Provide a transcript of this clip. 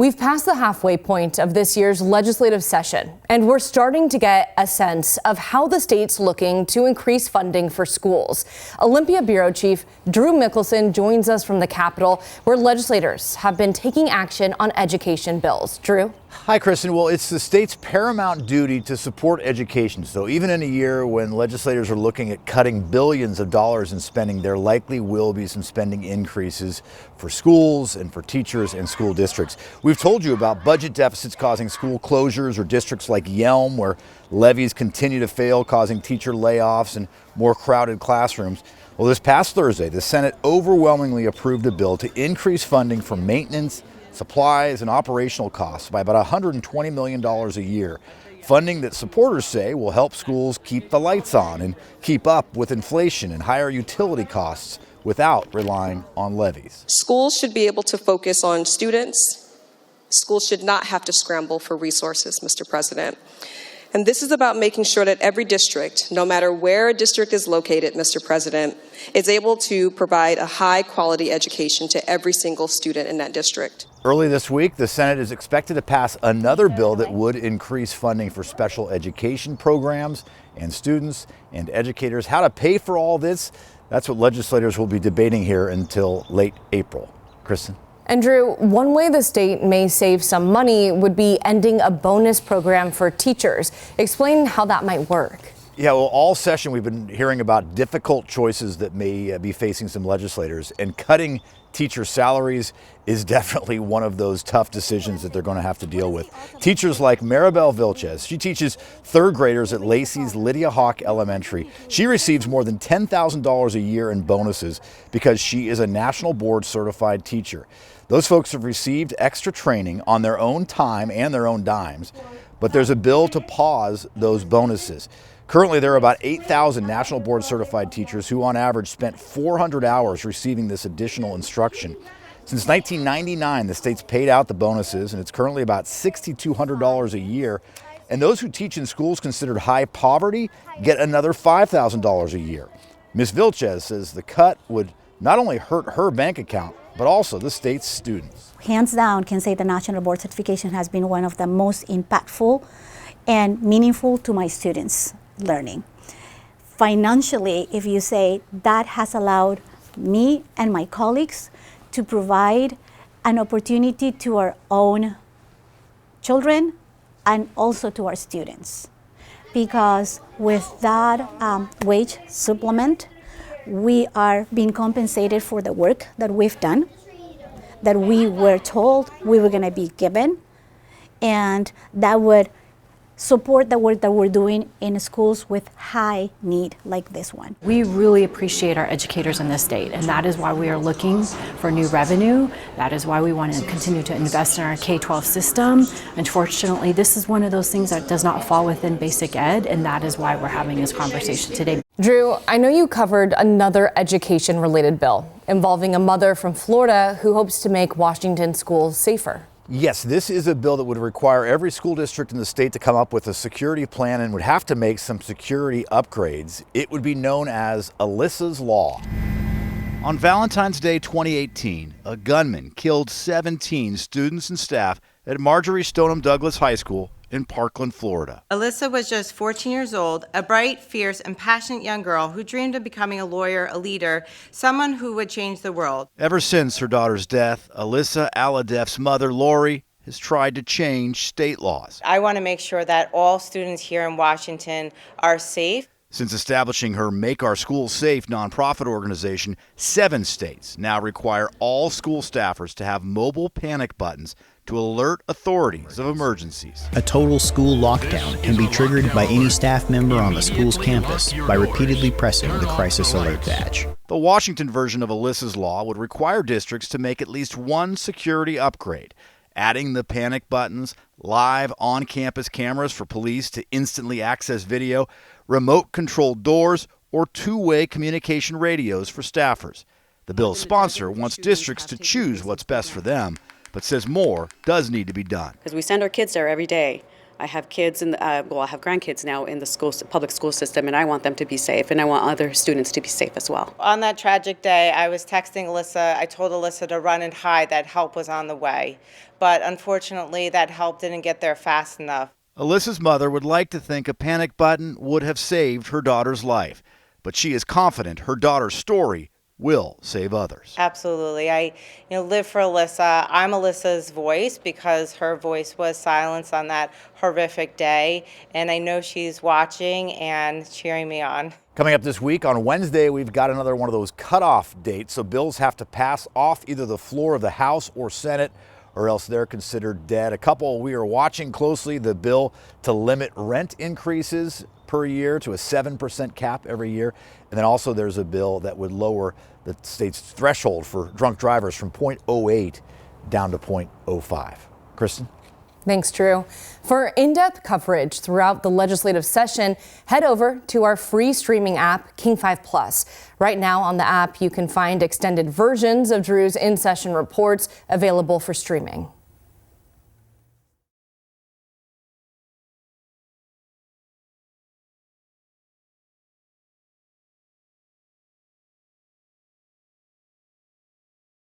We've passed the halfway point of this year's legislative session, and we're starting to get a sense of how the state's looking to increase funding for schools. Olympia Bureau Chief Drew Mickelson joins us from the Capitol, where legislators have been taking action on education bills. Drew? Hi, Kristen. Well, it's the state's paramount duty to support education. So even in a year when legislators are looking at cutting billions of dollars in spending, there likely will be some spending increases for schools and for teachers and school districts. We've told you about budget deficits causing school closures, or districts like Yelm, where levies continue to fail, causing teacher layoffs and more crowded classrooms. Well, this past Thursday, the Senate overwhelmingly approved a bill to increase funding for maintenance, supplies, and operational costs by about $120 million a year. Funding that supporters say will help schools keep the lights on and keep up with inflation and higher utility costs without relying on levies. Schools should be able to focus on students. Schools should not have to scramble for resources, Mr. President. And this is about making sure that every district, no matter where a district is located, Mr. President, is able to provide a high-quality education to every single student in that district. Early this week, the Senate is expected to pass another bill that would increase funding for special education programs and students and educators. How to pay for all this, that's what legislators will be debating here until late April. Kristen? And Drew, one way the state may save some money would be ending a bonus program for teachers. Explain how that might work. Yeah, well, all session we've been hearing about difficult choices that may be facing some legislators, and cutting teacher salaries is definitely one of those tough decisions that they're going to have to deal with. Teachers like Maribel Vilches, she teaches third graders at Lacey's Lydia Hawk Elementary. She receives more than $10,000 a year in bonuses because she is a national board certified teacher. Those folks have received extra training on their own time and their own dimes, but there's a bill to pause those bonuses. Currently, there are about 8,000 national board certified teachers who on average spent 400 hours receiving this additional instruction. Since 1999, the state's paid out the bonuses, and it's currently about $6,200 a year. And those who teach in schools considered high poverty get another $5,000 a year. Ms. Vilches says the cut would not only hurt her bank account, but also the state's students. Hands down, can say the National Board Certification has been one of the most impactful and meaningful to my students' learning. Financially, if you say, that has allowed me and my colleagues to provide an opportunity to our own children and also to our students. Because with that wage supplement, we are being compensated for the work that we've done, that we were told we were going to be given, and that would support the work that we're doing in schools with high need like this one. We really appreciate our educators in this state, and that is why we are looking for new revenue. That is why we want to continue to invest in our K-12 system. Unfortunately, this is one of those things that does not fall within basic ed, and that is why we're having this conversation today. Drew, I know you covered another education-related bill involving a mother from Florida who hopes to make Washington schools safer. Yes, this is a bill that would require every school district in the state to come up with a security plan and would have to make some security upgrades. It would be known as Alyssa's Law. On Valentine's Day 2018, a gunman killed 17 students and staff at Marjorie Stoneham Douglas High School in Parkland, Florida. Alyssa was just 14 years old, a bright, fierce, and passionate young girl who dreamed of becoming a lawyer, a leader, someone who would change the world. Ever since her daughter's death, Alyssa Aladef's mother, Lori, has tried to change state laws. I want to make sure that all students here in Washington are safe. Since establishing her Make Our Schools Safe nonprofit organization, 7 states now require all school staffers to have mobile panic buttons to alert authorities of emergencies. A total school lockdown can be triggered by any staff member on the school's campus by repeatedly pressing the crisis alert badge. The Washington version of Alyssa's Law would require districts to make at least one security upgrade, adding the panic buttons, live on-campus cameras for police to instantly access video, remote-controlled doors, or two-way communication radios for staffers. The bill's sponsor wants districts to choose what's best for them, but says more does need to be done. Because we send our kids there every day. I have kids in I have grandkids now in the public school system, and I want them to be safe, and I want other students to be safe as well. On that tragic day, I was texting Alyssa. I told Alyssa to run and hide, that help was on the way. But unfortunately, that help didn't get there fast enough. Alyssa's mother would like to think a panic button would have saved her daughter's life, but she is confident her daughter's story will save others. Absolutely. I live for Alyssa. I'm Alyssa's voice because her voice was silenced on that horrific day, and I know she's watching and cheering me on. Coming up this week, on Wednesday, we've got another one of those cutoff dates, so bills have to pass off either the floor of the House or Senate, or else they're considered dead. A couple we are watching closely, the bill to limit rent increases per year to a 7% cap every year. And then also there's a bill that would lower the state's threshold for drunk drivers from 0.08 down to 0.05. Kristen? Thanks, Drew. For in-depth coverage throughout the legislative session, head over to our free streaming app, King 5 Plus. Right now on the app, you can find extended versions of Drew's in-session reports available for streaming.